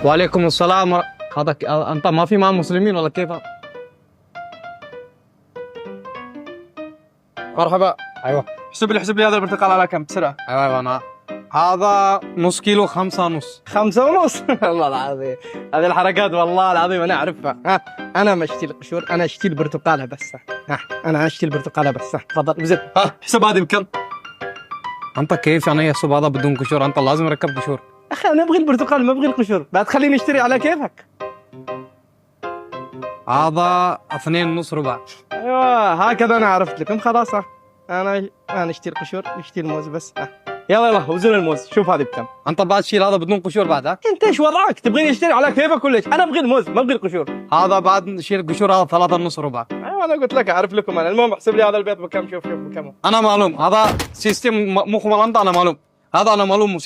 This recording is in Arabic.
وعليكم السلام. هذا انت ما في مع مسلمين ولا كيف؟ مرحبا. ايوه احسب لي هذا البرتقال على كم بسرعة. ايوه انا هذا نص كيلو 5.5. 5.5. والله العظيم هذه الحركات والله العظيم انا اعرفها. ها انا ما اشتري القشور، انا اشتري البرتقالة بس. ها انا اشتري البرتقالة بس. تفضل بزت. ها حسب هذه بكم؟ انت كيف يعني يحسب هذا بدون قشور؟ انت لازم اركب قشور. اخي انا ابغي البرتقال ما ابغي القشور، بعد خليني اشتري على كيفك. هذا 2.5 ربع. ايوه هكذا انا عرفت لكم خلاص. انا اشتري القشور، نشتري الموز بس. يلا يلا وزن الموز، شوف هذه بكم. انت بعد تشيل هذا بدون قشور بعد؟ ها انت ايش وضعك؟ تبغيني اشتري على كيفك ولا ايش؟ انا ابغي الموز ما ابغي القشور. هذا بعد نشيل قشور، هذا 3.5 ربع. ايوه انا قلت لك اعرف لكم انا. المهم احسب لي هذا البيض بكم. شوف بكم. انا معلوم هذا سيستم مخمل. انت انا معلوم هذا انا معلوم